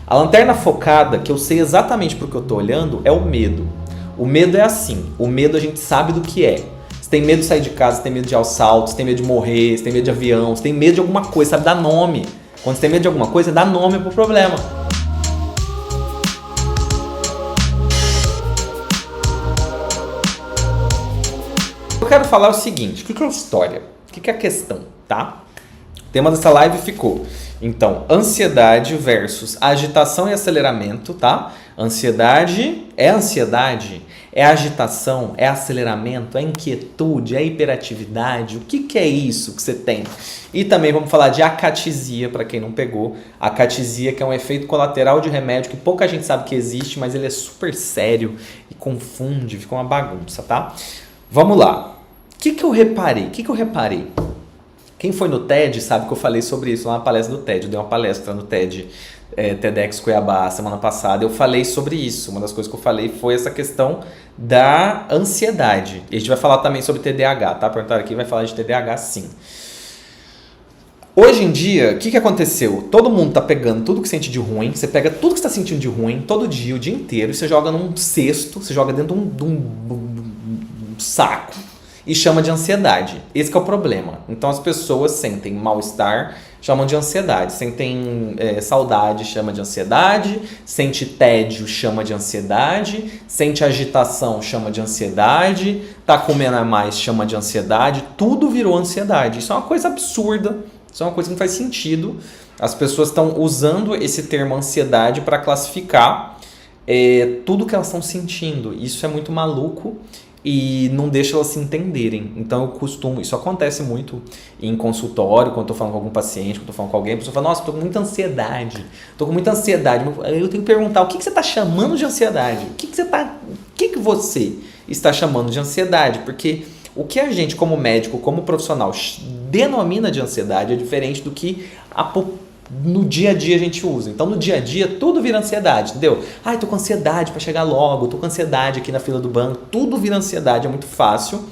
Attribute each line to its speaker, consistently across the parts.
Speaker 1: A lanterna focada, que eu sei exatamente para o que eu estou olhando, é o medo. O medo é assim, o medo a gente sabe do que é. Você tem medo de sair de casa, você tem medo de assalto, você tem medo de morrer, você tem medo de avião, você tem medo de alguma coisa, sabe? Dá nome. Quando você tem medo de alguma coisa, dá nome pro problema. Eu quero falar o seguinte, o que é a história? O que é a questão, tá? O tema dessa live ficou, então, ansiedade versus agitação e aceleramento, tá? Ansiedade, é agitação, é aceleramento, é inquietude, é hiperatividade, o que é isso que você tem? E também vamos falar de acatesia, para quem não pegou, acatesia que é um efeito colateral de remédio que pouca gente sabe que existe, mas ele é super sério e confunde, fica uma bagunça, tá? Vamos lá. O que eu reparei? Quem foi no TED sabe que eu falei sobre isso lá na palestra do TED. Eu dei uma palestra no TED, TEDx Cuiabá, semana passada. Eu falei sobre isso. Uma das coisas que eu falei foi essa questão da ansiedade. E a gente vai falar também sobre TDAH, tá? Perguntaram aqui, vai falar de TDAH sim. Hoje em dia, o que aconteceu? Todo mundo tá pegando tudo que sente de ruim, você pega tudo que você tá sentindo de ruim, todo dia, o dia inteiro, e você joga num cesto, você joga dentro de um saco e chama de ansiedade. Esse que é o problema. Então as pessoas sentem mal-estar, chamam de ansiedade. Sentem saudade, chama de ansiedade. Sente tédio, chama de ansiedade. Sente agitação, chama de ansiedade. Tá comendo a mais, chama de ansiedade. Tudo virou ansiedade. Isso é uma coisa absurda. Isso é uma coisa que não faz sentido. As pessoas estão usando esse termo ansiedade para classificar tudo que elas estão sentindo. Isso é muito maluco e não deixa elas se entenderem. Então eu costumo, isso acontece muito em consultório, quando eu tô falando com algum paciente, quando eu tô falando com alguém, a pessoa fala, nossa, tô com muita ansiedade. Eu tenho que perguntar, o que você está chamando de ansiedade? O que você está chamando de ansiedade? Porque o que a gente, como médico, como profissional, denomina de ansiedade é diferente do que no dia a dia a gente usa. Então no dia a dia tudo vira ansiedade, entendeu? Ai, tô com ansiedade para chegar logo, tô com ansiedade aqui na fila do banco, tudo vira ansiedade, é muito fácil.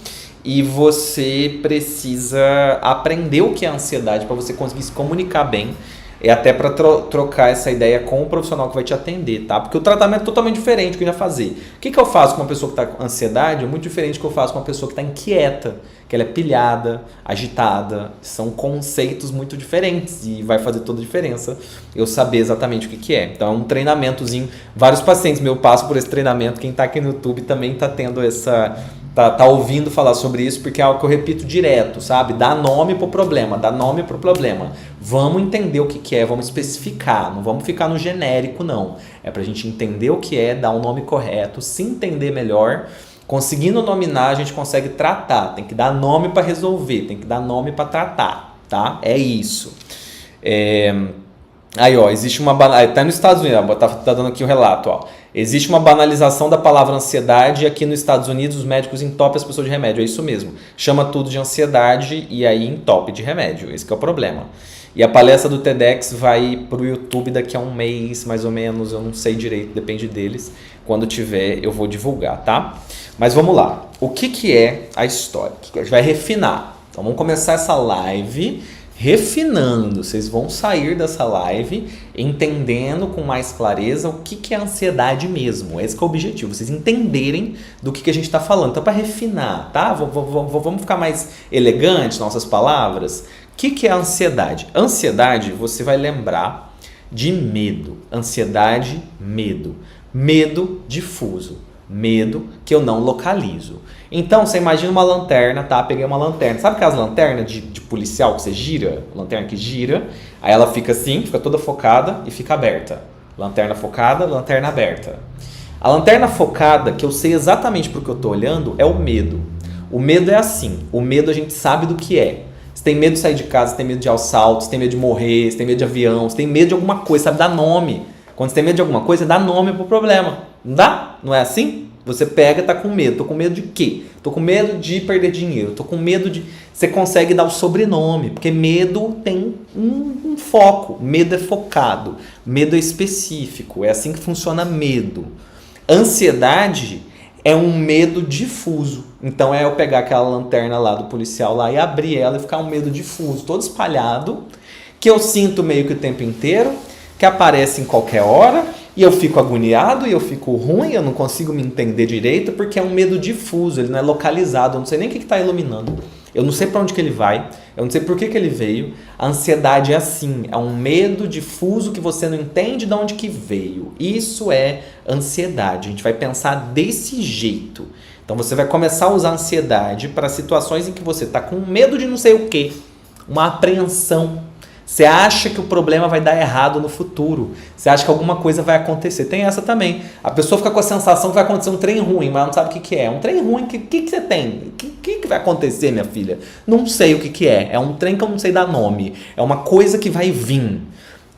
Speaker 1: E você precisa aprender o que é ansiedade para você conseguir se comunicar bem. É até para trocar essa ideia com o profissional que vai te atender, tá? Porque o tratamento é totalmente diferente do que eu ia fazer. O que eu faço com uma pessoa que está com ansiedade é muito diferente do que eu faço com uma pessoa que está inquieta, que ela é pilhada, agitada. São conceitos muito diferentes e vai fazer toda a diferença eu saber exatamente o que é. Então é um treinamentozinho. Vários pacientes meus passam por esse treinamento. Quem está aqui no YouTube também está tendo essa... Tá ouvindo falar sobre isso, porque é algo que eu repito direto, sabe? Dá nome pro problema, dá nome pro problema. Vamos entender o que é, vamos especificar, não vamos ficar no genérico, não. É pra gente entender o que é, dar um nome correto, se entender melhor. Conseguindo nominar, a gente consegue tratar. Tem que dar nome para resolver, tem que dar nome para tratar, tá? É isso. Aí, ó, existe uma... Tá nos Estados Unidos, ó, tá dando aqui o relato, ó. Existe uma banalização da palavra ansiedade e aqui nos Estados Unidos os médicos entopem as pessoas de remédio. É isso mesmo. Chama tudo de ansiedade e aí entope de remédio. Esse que é o problema. E a palestra do TEDx vai pro YouTube daqui a um mês, mais ou menos. Eu não sei direito, depende deles. Quando tiver, eu vou divulgar, tá? Mas vamos lá. O que é a história? A gente vai refinar. Então vamos começar essa live refinando. Vocês vão sair dessa live entendendo com mais clareza o que é ansiedade mesmo. Esse que é o objetivo, vocês entenderem do que a gente está falando. Então, para refinar, tá? Vamos ficar mais elegantes nossas palavras. O que é ansiedade? Ansiedade, você vai lembrar de medo. Ansiedade, medo. Medo difuso. Medo que eu não localizo. Então, você imagina uma lanterna, tá? Peguei uma lanterna. Sabe aquelas lanternas de policial que você gira? Lanterna que gira. Aí ela fica assim, fica toda focada e fica aberta. Lanterna focada, lanterna aberta. A lanterna focada, que eu sei exatamente porque eu tô olhando, é o medo. O medo é assim. O medo a gente sabe do que é. Você tem medo de sair de casa, você tem medo de assalto, você tem medo de morrer, você tem medo de avião, você tem medo de alguma coisa, sabe? Dá nome. Quando você tem medo de alguma coisa, dá nome pro problema. Não dá? Não é assim? Você pega e tá com medo. Tô com medo de quê? Tô com medo de perder dinheiro. Tô com medo de... Você consegue dar o sobrenome. Porque medo tem um foco. Medo é focado. Medo é específico. É assim que funciona medo. Ansiedade é um medo difuso. Então é eu pegar aquela lanterna lá do policial lá e abrir ela e ficar um medo difuso. Todo espalhado. Que eu sinto meio que o tempo inteiro. que aparece em qualquer hora e eu fico agoniado e eu fico ruim, eu não consigo me entender direito porque é um medo difuso, ele não é localizado, eu não sei nem o que está iluminando. Eu não sei para onde que ele vai, eu não sei por que ele veio. A ansiedade é assim, é um medo difuso que você não entende de onde que veio. Isso é ansiedade, a gente vai pensar desse jeito. Então você vai começar a usar a ansiedade para situações em que você está com medo de não sei o quê, uma apreensão. Você acha que o problema vai dar errado no futuro. Você acha que alguma coisa vai acontecer. Tem essa também. A pessoa fica com a sensação que vai acontecer um trem ruim, mas não sabe o que é. Um trem ruim, o que você tem? O que vai acontecer, minha filha? Não sei o que é. É um trem que eu não sei dar nome. É uma coisa que vai vir.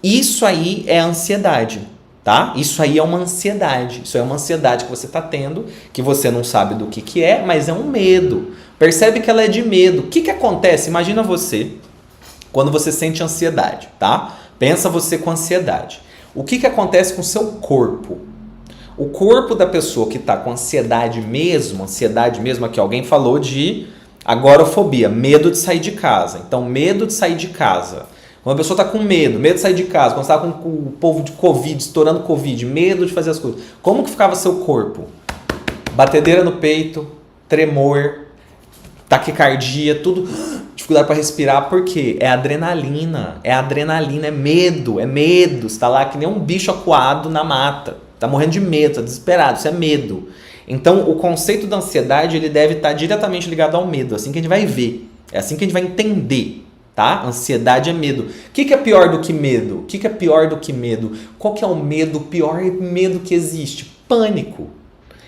Speaker 1: Isso aí é ansiedade, tá? Isso aí é uma ansiedade. Isso é uma ansiedade que você está tendo, que você não sabe do que é, mas é um medo. Percebe que ela é de medo. O que acontece? Imagina você... Quando você sente ansiedade, tá? Pensa você com ansiedade. O que acontece com o seu corpo? O corpo da pessoa que está com ansiedade mesmo, aqui alguém falou de agorafobia, medo de sair de casa. Então, medo de sair de casa. Quando a pessoa está com medo de sair de casa, quando você está com o povo de Covid, estourando Covid, medo de fazer as coisas, como que ficava seu corpo? Batedeira no peito, tremor, taquicardia, tudo... dificuldade para respirar, porque é adrenalina, é medo, você está lá que nem um bicho acuado na mata, está morrendo de medo, está desesperado, isso é medo. Então, o conceito da ansiedade, ele deve estar diretamente ligado ao medo, assim que a gente vai ver, é assim que a gente vai entender, tá? Ansiedade é medo. O que é pior do que medo? O que é pior do que medo? Qual que é o medo, o pior medo que existe? Pânico.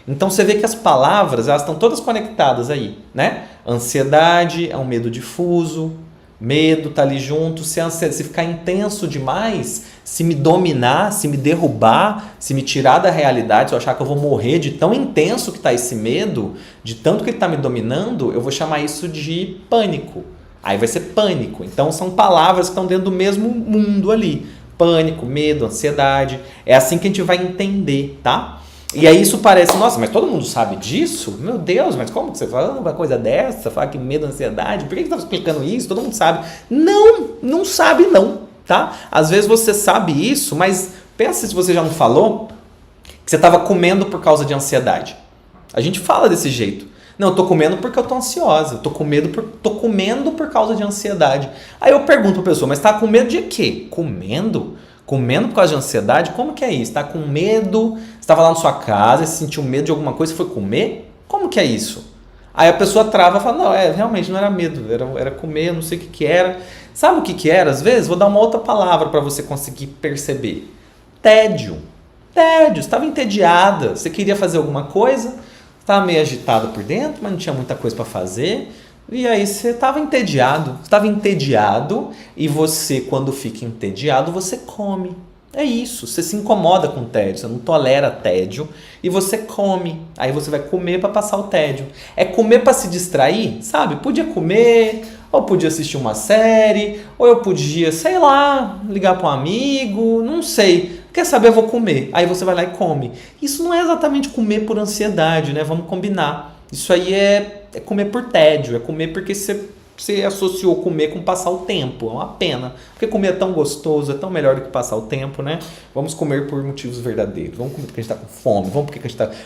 Speaker 1: Então você vê que as palavras, elas estão todas conectadas aí, né? Ansiedade é um medo difuso, medo tá ali junto, se ficar intenso demais, se me dominar, se me derrubar, se me tirar da realidade, se eu achar que eu vou morrer de tão intenso que tá esse medo, de tanto que ele tá me dominando, eu vou chamar isso de pânico. Aí vai ser pânico. Então são palavras que estão dentro do mesmo mundo ali. Pânico, medo, ansiedade. É assim que a gente vai entender, tá? E aí isso parece, nossa, mas todo mundo sabe disso? Meu Deus, mas como que você fala uma coisa dessa? Fala que medo, ansiedade? Por que você está explicando isso? Todo mundo sabe. Não sabe não, tá? Às vezes você sabe isso, mas pensa se você já não falou que você estava comendo por causa de ansiedade. A gente fala desse jeito. Não, eu tô comendo porque eu tô ansiosa. Tô comendo por causa de ansiedade. Aí eu pergunto pra pessoa, mas tá com medo de quê? Comendo? Comendo por causa de ansiedade? Como que é isso? Está com medo? Você estava lá na sua casa e sentiu medo de alguma coisa e foi comer? Como que é isso? Aí a pessoa trava e fala, não, realmente não era medo, era comer, eu não sei o que era. Sabe o que era? Às vezes, vou dar uma outra palavra para você conseguir perceber. Tédio. Tédio, você estava entediada, você queria fazer alguma coisa, estava meio agitada por dentro, mas não tinha muita coisa para fazer. E aí você estava entediado. E você, quando fica entediado, você come. É isso, você se incomoda com o tédio, você não tolera tédio e você come. Aí você vai comer para passar o tédio. É comer para se distrair, sabe? Podia comer, ou podia assistir uma série, ou eu podia, sei lá, ligar para um amigo, não sei. Quer saber, eu vou comer. Aí você vai lá e come. Isso não é exatamente comer por ansiedade, né? Vamos combinar. Isso aí é comer por tédio, é comer porque você associou comer com passar o tempo. É uma pena, porque comer é tão gostoso, é tão melhor do que passar o tempo, né? Vamos comer por motivos verdadeiros, vamos comer porque a gente está com fome,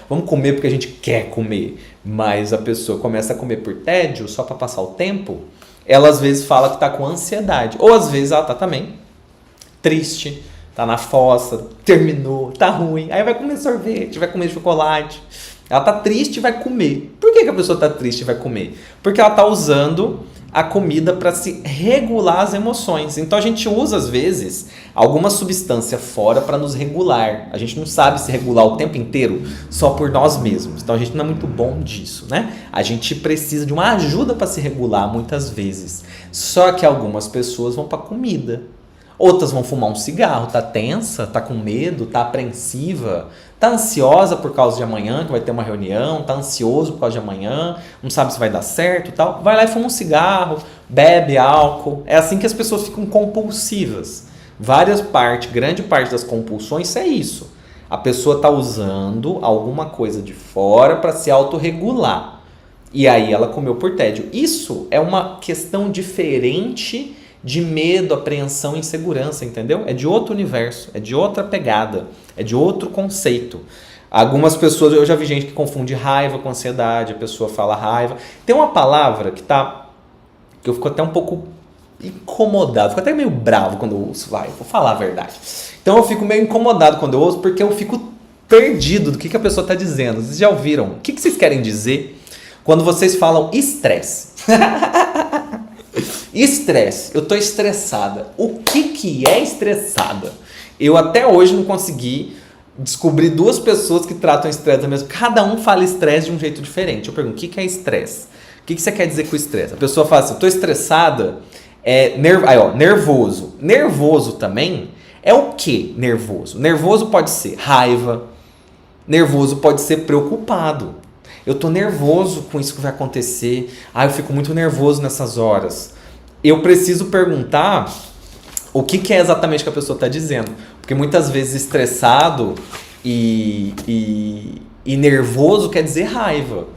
Speaker 1: vamos comer porque a gente quer comer. Mas a pessoa começa a comer por tédio, só para passar o tempo, ela às vezes fala que está com ansiedade, ou às vezes ela está também triste, tá na fossa, terminou, tá ruim, aí vai comer sorvete, vai comer chocolate. Ela tá triste e vai comer. Por que a pessoa tá triste e vai comer? Porque ela tá usando a comida para se regular as emoções. Então a gente usa, às vezes, alguma substância fora para nos regular. A gente não sabe se regular o tempo inteiro só por nós mesmos. Então a gente não é muito bom disso, né? A gente precisa de uma ajuda para se regular muitas vezes. Só que algumas pessoas vão para comida. Outras vão fumar um cigarro, tá tensa, tá com medo, tá apreensiva, tá ansiosa por causa de amanhã, que vai ter uma reunião, tá ansioso por causa de amanhã, não sabe se vai dar certo e tal. Vai lá e fuma um cigarro, bebe álcool. É assim que as pessoas ficam compulsivas. Grande parte das compulsões é isso. A pessoa tá usando alguma coisa de fora para se autorregular. E aí ela comeu por tédio. Isso é uma questão diferente de medo, apreensão e insegurança, entendeu? É de outro universo, é de outra pegada, é de outro conceito. Algumas pessoas, eu já vi gente que confunde raiva com ansiedade, a pessoa fala raiva. Tem uma palavra que eu fico até um pouco incomodado, fico até meio bravo quando eu ouço, vou falar a verdade. Então eu fico meio incomodado quando eu ouço, porque eu fico perdido do que a pessoa está dizendo. Vocês já ouviram? O que vocês querem dizer quando vocês falam estresse? Estresse. Eu tô estressada. O que é estressada? Eu até hoje não consegui descobrir duas pessoas que tratam estresse da mesma. Cada um fala estresse de um jeito diferente. Eu pergunto, o que é estresse? O que você quer dizer com estresse? A pessoa fala assim, eu tô estressada, nervoso. Nervoso também é o que nervoso? Nervoso pode ser raiva, nervoso pode ser preocupado. Eu tô nervoso com isso que vai acontecer. Eu fico muito nervoso nessas horas. Eu preciso perguntar o que é exatamente que a pessoa está dizendo. Porque muitas vezes estressado e nervoso quer dizer raiva.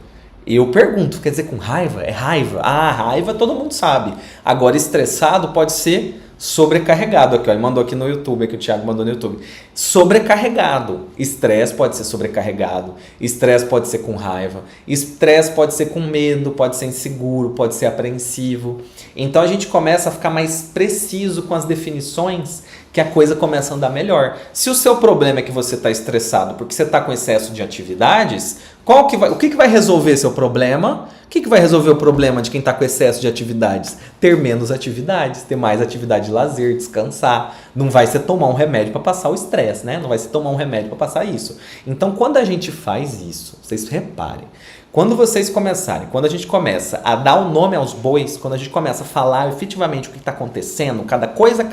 Speaker 1: Eu pergunto, quer dizer com raiva? É raiva? Raiva todo mundo sabe. Agora estressado pode ser sobrecarregado. Aqui, ó, ele mandou aqui no YouTube, aqui o Thiago mandou no YouTube. Sobrecarregado. Estresse pode ser sobrecarregado. Estresse pode ser com raiva. Estresse pode ser com medo, pode ser inseguro, pode ser apreensivo. Então a gente começa a ficar mais preciso com as definições, que a coisa começa a andar melhor. Se o seu problema é que você está estressado porque você está com excesso de atividades, o que vai resolver seu problema? O que vai resolver o problema de quem está com excesso de atividades? Ter menos atividades, ter mais atividade de lazer, descansar. Não vai ser tomar um remédio para passar o estresse, né? Não vai ser tomar um remédio para passar isso. Então, quando a gente faz isso, vocês reparem, quando a gente começa a dar o nome aos bois, quando a gente começa a falar efetivamente o que está acontecendo, cada coisa,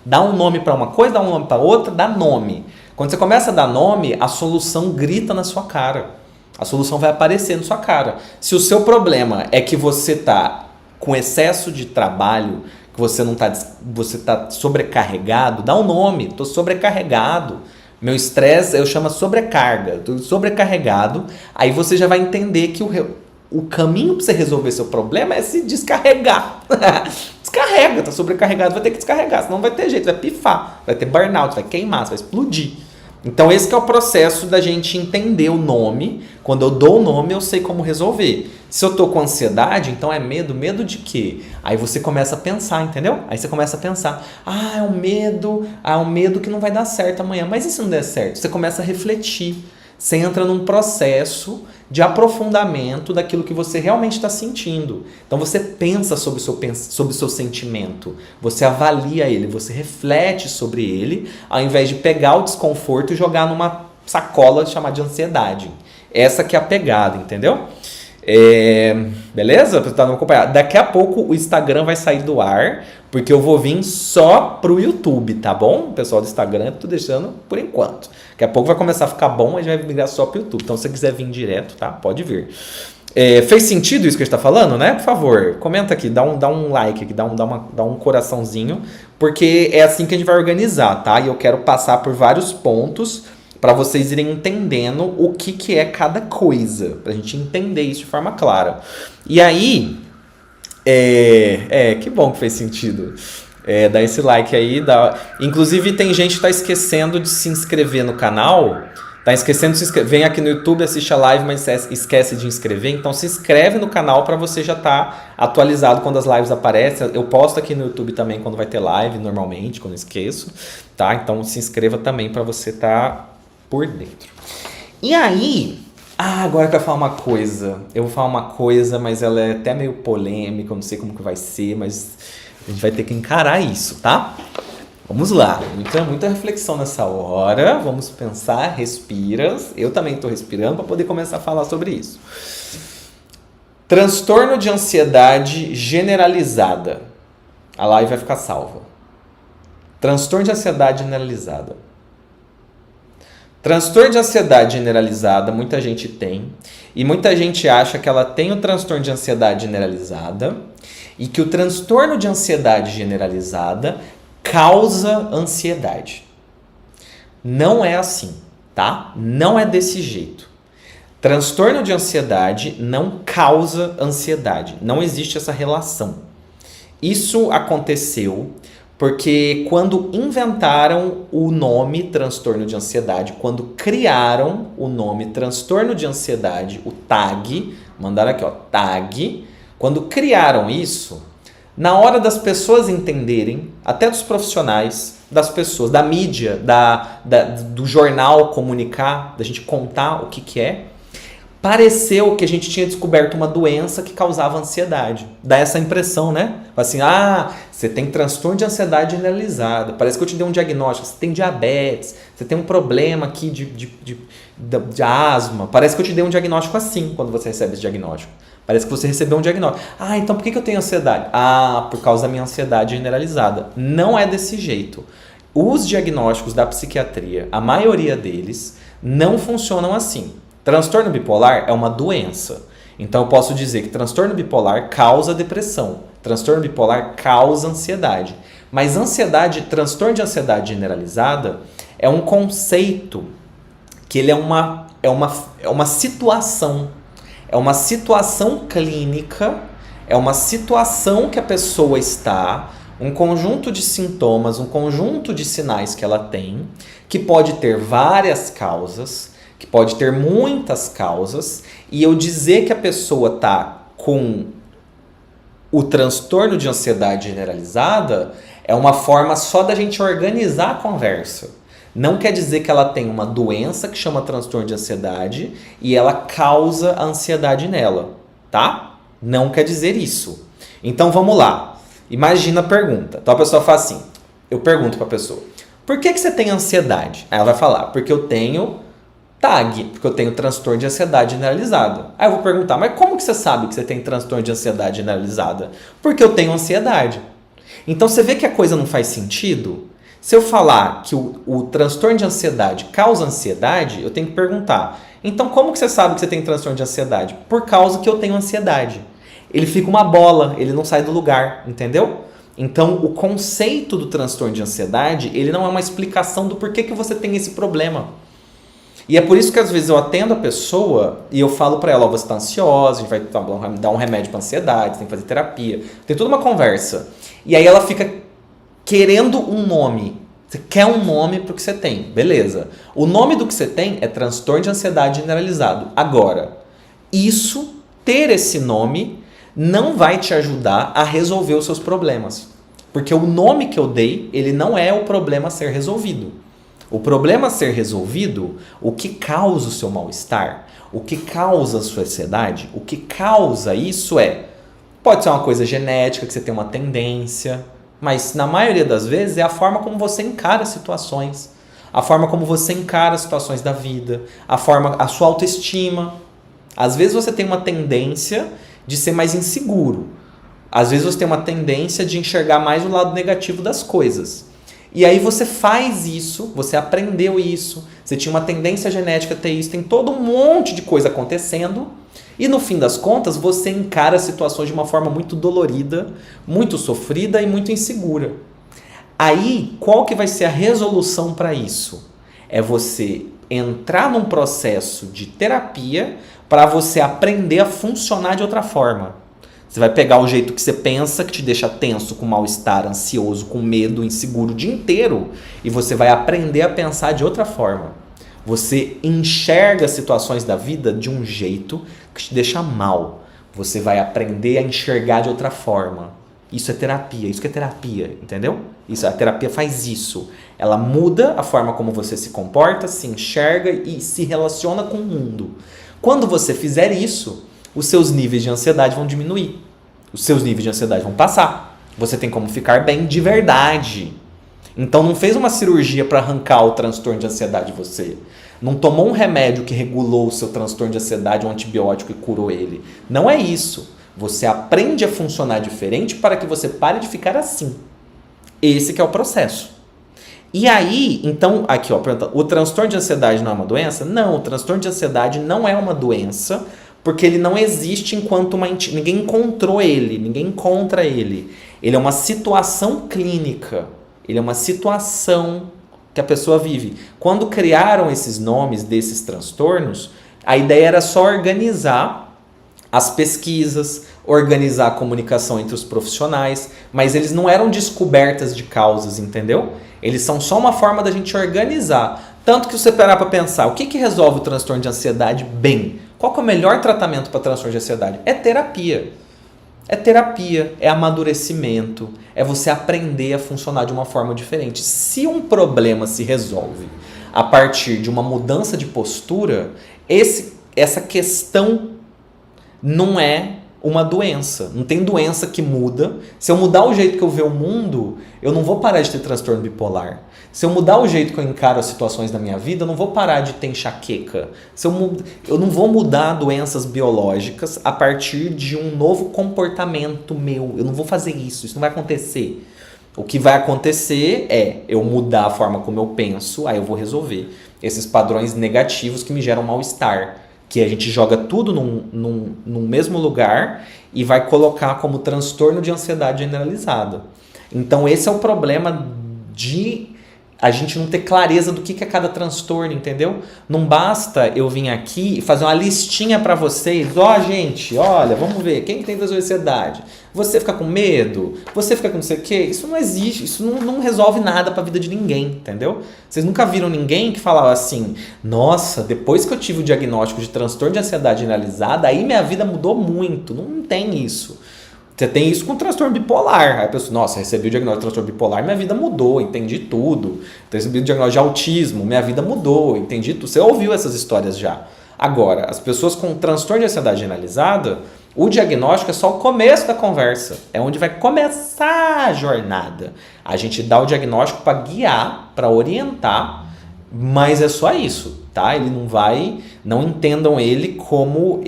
Speaker 1: dá um nome para uma coisa, dá um nome para outra, dá nome. Quando você começa a dar nome, a solução grita na sua cara. A solução vai aparecer na sua cara. Se o seu problema é que você está com excesso de trabalho, que você está sobrecarregado, dá um nome, estou sobrecarregado. Meu estresse, eu chamo sobrecarga, estou sobrecarregado. Aí você já vai entender que o caminho para você resolver seu problema é se descarregar. Descarrega, está sobrecarregado, vai ter que descarregar, senão não vai ter jeito, vai pifar, vai ter burnout, vai queimar, vai explodir. Então esse que é o processo da gente entender o nome. Quando eu dou o nome, eu sei como resolver. Se eu tô com ansiedade, então é medo. Medo de quê? Aí você começa a pensar, entendeu? Aí você começa a pensar, é um medo que não vai dar certo amanhã. Mas e se não der certo? Você começa a refletir. Você entra num processo de aprofundamento daquilo que você realmente está sentindo. Então você pensa sobre o seu sentimento, você avalia ele, você reflete sobre ele, ao invés de pegar o desconforto e jogar numa sacola chamada de ansiedade. Essa que é a pegada, entendeu? Beleza? Pra não acompanhar. Daqui a pouco o Instagram vai sair do ar, porque eu vou vir só pro YouTube, tá bom? O pessoal do Instagram eu tô deixando por enquanto. Daqui a pouco vai começar a ficar bom, mas vai migrar só pro YouTube. Então se você quiser vir direto, tá? Pode vir. Fez sentido isso que a gente tá falando, né? Por favor, comenta aqui, dá um like aqui, dá um coraçãozinho, porque é assim que a gente vai organizar, tá? E eu quero passar por vários pontos para vocês irem entendendo o que é cada coisa, pra gente entender isso de forma clara. E aí, que bom que fez sentido. Dá esse like aí. Inclusive, tem gente que tá esquecendo de se inscrever no canal. Tá esquecendo de se inscrever. Vem aqui no YouTube, assiste a live, mas esquece de inscrever. Então, se inscreve no canal para você já estar atualizado quando as lives aparecem. Eu posto aqui no YouTube também quando vai ter live, normalmente, quando eu esqueço. Tá? Então, se inscreva também para você estar por dentro. E aí, agora que eu vou falar uma coisa. Eu vou falar uma coisa, mas ela é até meio polêmica, eu não sei como que vai ser, mas a gente vai ter que encarar isso, tá? Vamos lá, muita reflexão nessa hora, vamos pensar, respira. Eu também estou respirando para poder começar a falar sobre isso. Transtorno de ansiedade generalizada. A live vai ficar salva. Transtorno de ansiedade generalizada. Transtorno de ansiedade generalizada, muita gente tem. E muita gente acha que ela tem o transtorno de ansiedade generalizada e que o transtorno de ansiedade generalizada causa ansiedade. Não é assim, tá? Não é desse jeito. Transtorno de ansiedade não causa ansiedade. Não existe essa relação. Isso aconteceu porque quando inventaram o nome transtorno de ansiedade, quando criaram o nome transtorno de ansiedade, o TAG, mandaram aqui, ó, TAG, quando criaram isso, na hora das pessoas entenderem, até dos profissionais, das pessoas, da mídia, do jornal comunicar, da gente contar o que é, pareceu que a gente tinha descoberto uma doença que causava ansiedade. Dá essa impressão, né? Assim, você tem transtorno de ansiedade generalizada. Parece que eu te dei um diagnóstico. Você tem diabetes, você tem um problema aqui de asma. Parece que eu te dei um diagnóstico assim quando você recebe esse diagnóstico. Parece que você recebeu um diagnóstico. Então por que eu tenho ansiedade? Por causa da minha ansiedade generalizada. Não é desse jeito. Os diagnósticos da psiquiatria, a maioria deles, não funcionam assim. Transtorno bipolar é uma doença. Então eu posso dizer que transtorno bipolar causa depressão. Transtorno bipolar causa ansiedade. Mas transtorno de ansiedade generalizada é um conceito que ele é uma situação. É uma situação clínica, é uma situação que a pessoa está, um conjunto de sintomas, um conjunto de sinais que ela tem, que pode ter várias causas, que pode ter muitas causas, e eu dizer que a pessoa está com o transtorno de ansiedade generalizada é uma forma só da gente organizar a conversa. Não quer dizer que ela tem uma doença que chama transtorno de ansiedade e ela causa a ansiedade nela, tá? Não quer dizer isso. Então vamos lá. Imagina a pergunta. Então a pessoa fala assim, eu pergunto para a pessoa, por que você tem ansiedade? Aí ela vai falar, porque eu tenho TAG, porque eu tenho transtorno de ansiedade generalizada. Aí eu vou perguntar, mas como que você sabe que você tem transtorno de ansiedade generalizada? Porque eu tenho ansiedade. Então você vê que a coisa não faz sentido? Se eu falar que o transtorno de ansiedade causa ansiedade, eu tenho que perguntar, então como que você sabe que você tem transtorno de ansiedade? Por causa que eu tenho ansiedade. Ele fica uma bola, ele não sai do lugar, entendeu? Então o conceito do transtorno de ansiedade, ele não é uma explicação do porquê que você tem esse problema. E é por isso que às vezes eu atendo a pessoa e eu falo pra ela, você tá ansiosa, a gente vai dar um remédio pra ansiedade, tem que fazer terapia, tem toda uma conversa. E aí ela fica querendo um nome. Você quer um nome pro que você tem, beleza. O nome do que você tem é transtorno de ansiedade generalizado. Agora, ter esse nome não vai te ajudar a resolver os seus problemas. Porque o nome que eu dei, ele não é o problema a ser resolvido. O problema a ser resolvido, o que causa o seu mal-estar, o que causa a sua ansiedade, o que causa isso pode ser uma coisa genética, que você tem uma tendência, mas na maioria das vezes é a forma como você encara situações, a forma como você encara as situações da vida, a sua autoestima. Às vezes você tem uma tendência de ser mais inseguro, às vezes você tem uma tendência de enxergar mais o lado negativo das coisas. E aí você faz isso, você aprendeu isso, você tinha uma tendência genética a ter isso, tem todo um monte de coisa acontecendo, e no fim das contas você encara as situações de uma forma muito dolorida, muito sofrida e muito insegura. Aí, qual que vai ser a resolução para isso? É você entrar num processo de terapia para você aprender a funcionar de outra forma. Você vai pegar o jeito que você pensa, que te deixa tenso, com mal-estar, ansioso, com medo, inseguro o dia inteiro, e você vai aprender a pensar de outra forma. Você enxerga as situações da vida de um jeito que te deixa mal. Você vai aprender a enxergar de outra forma. Isso é terapia, isso que é terapia, entendeu? A terapia faz isso. Ela muda a forma como você se comporta, se enxerga e se relaciona com o mundo. Quando você fizer isso, os seus níveis de ansiedade vão diminuir. Os seus níveis de ansiedade vão passar. Você tem como ficar bem de verdade. Então não fez uma cirurgia para arrancar o transtorno de ansiedade de você. Não tomou um remédio que regulou o seu transtorno de ansiedade, um antibiótico e curou ele. Não é isso. Você aprende a funcionar diferente para que você pare de ficar assim. Esse que é o processo. E aí, então, aqui ó, pergunta, o transtorno de ansiedade não é uma doença? Não, o transtorno de ansiedade não é uma doença, porque ele não existe enquanto ninguém encontrou ele, ninguém encontra ele. Ele é uma situação clínica, ele é uma situação que a pessoa vive. Quando criaram esses nomes desses transtornos, a ideia era só organizar as pesquisas, organizar a comunicação entre os profissionais, mas eles não eram descobertas de causas, entendeu? Eles são só uma forma da gente organizar. Tanto que se você parar para pensar, o que resolve o transtorno de ansiedade bem? Qual que é o melhor tratamento para transtorno de ansiedade? É terapia. É terapia, é amadurecimento, é você aprender a funcionar de uma forma diferente. Se um problema se resolve a partir de uma mudança de postura, essa questão não é uma doença. Não tem doença que muda. Se eu mudar o jeito que eu vejo o mundo, eu não vou parar de ter transtorno bipolar. Se eu mudar o jeito que eu encaro as situações da minha vida, eu não vou parar de ter enxaqueca. Eu não vou mudar doenças biológicas a partir de um novo comportamento meu. Eu não vou fazer isso. Isso não vai acontecer. O que vai acontecer é eu mudar a forma como eu penso, aí eu vou resolver esses padrões negativos que me geram mal-estar. Que a gente joga tudo num mesmo lugar e vai colocar como transtorno de ansiedade generalizada. Então esse é o problema de a gente não ter clareza do que é cada transtorno, entendeu? Não basta eu vir aqui e fazer uma listinha para vocês. Gente, olha, vamos ver, quem tem transtorno de ansiedade? Você fica com medo? Você fica com não sei o quê? Isso não existe, isso não resolve nada para a vida de ninguém, entendeu? Vocês nunca viram ninguém que falava assim, nossa, depois que eu tive o diagnóstico de transtorno de ansiedade generalizada, aí minha vida mudou muito. Não tem isso. Você tem isso com transtorno bipolar. Aí a pessoa, nossa, recebi o diagnóstico de transtorno bipolar, minha vida mudou, entendi tudo. Recebi o diagnóstico de autismo, minha vida mudou, entendi tudo. Você ouviu essas histórias já. Agora, as pessoas com transtorno de ansiedade generalizada, o diagnóstico é só o começo da conversa. É onde vai começar a jornada. A gente dá o diagnóstico para guiar, para orientar, mas é só isso, tá? Ele não vai... Não entendam ele como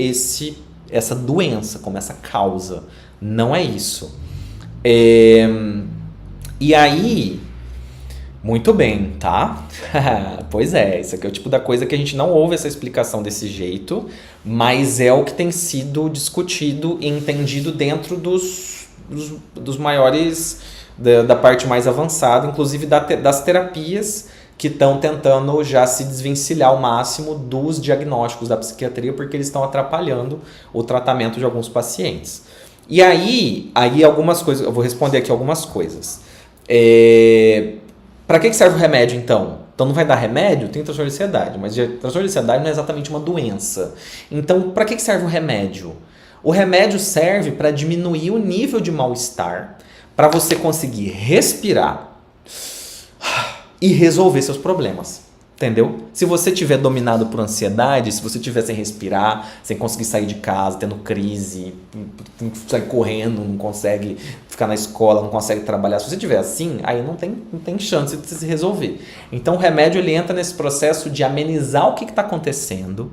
Speaker 1: essa doença, como essa causa. Não é isso. E aí, muito bem, tá? Pois é, isso aqui é o tipo da coisa que a gente não ouve essa explicação desse jeito, mas é o que tem sido discutido e entendido dentro dos maiores, da parte mais avançada, inclusive das terapias que estão tentando já se desvencilhar ao máximo dos diagnósticos da psiquiatria, porque eles estão atrapalhando o tratamento de alguns pacientes. E aí algumas coisas, eu vou responder aqui algumas coisas. Para que serve o remédio, então? Então não vai dar remédio? Tem transtorno de ansiedade, mas transtorno de ansiedade não é exatamente uma doença. Então, para que serve o remédio? O remédio serve para diminuir o nível de mal-estar, para você conseguir respirar e resolver seus problemas. Entendeu? Se você estiver dominado por ansiedade, se você estiver sem respirar, sem conseguir sair de casa, tendo crise, sai correndo, não consegue ficar na escola, não consegue trabalhar, se você estiver assim, aí não tem chance de se resolver. Então o remédio ele entra nesse processo de amenizar o que está acontecendo,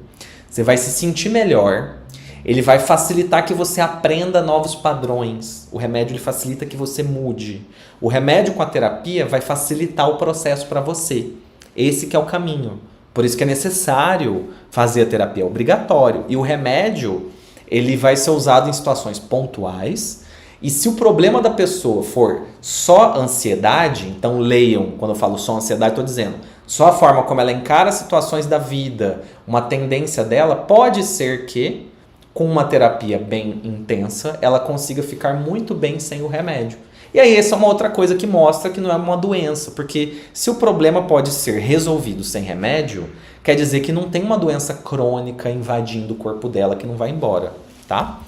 Speaker 1: você vai se sentir melhor, ele vai facilitar que você aprenda novos padrões, o remédio ele facilita que você mude. O remédio com a terapia vai facilitar o processo para você. Esse que é o caminho. Por isso que é necessário fazer a terapia, é obrigatório. E o remédio, ele vai ser usado em situações pontuais. E se o problema da pessoa for só ansiedade, então leiam, quando eu falo só ansiedade, estou dizendo, só a forma como ela encara as situações da vida, uma tendência dela, pode ser que, com uma terapia bem intensa, ela consiga ficar muito bem sem o remédio. E aí essa é uma outra coisa que mostra que não é uma doença, porque se o problema pode ser resolvido sem remédio, quer dizer que não tem uma doença crônica invadindo o corpo dela que não vai embora, tá?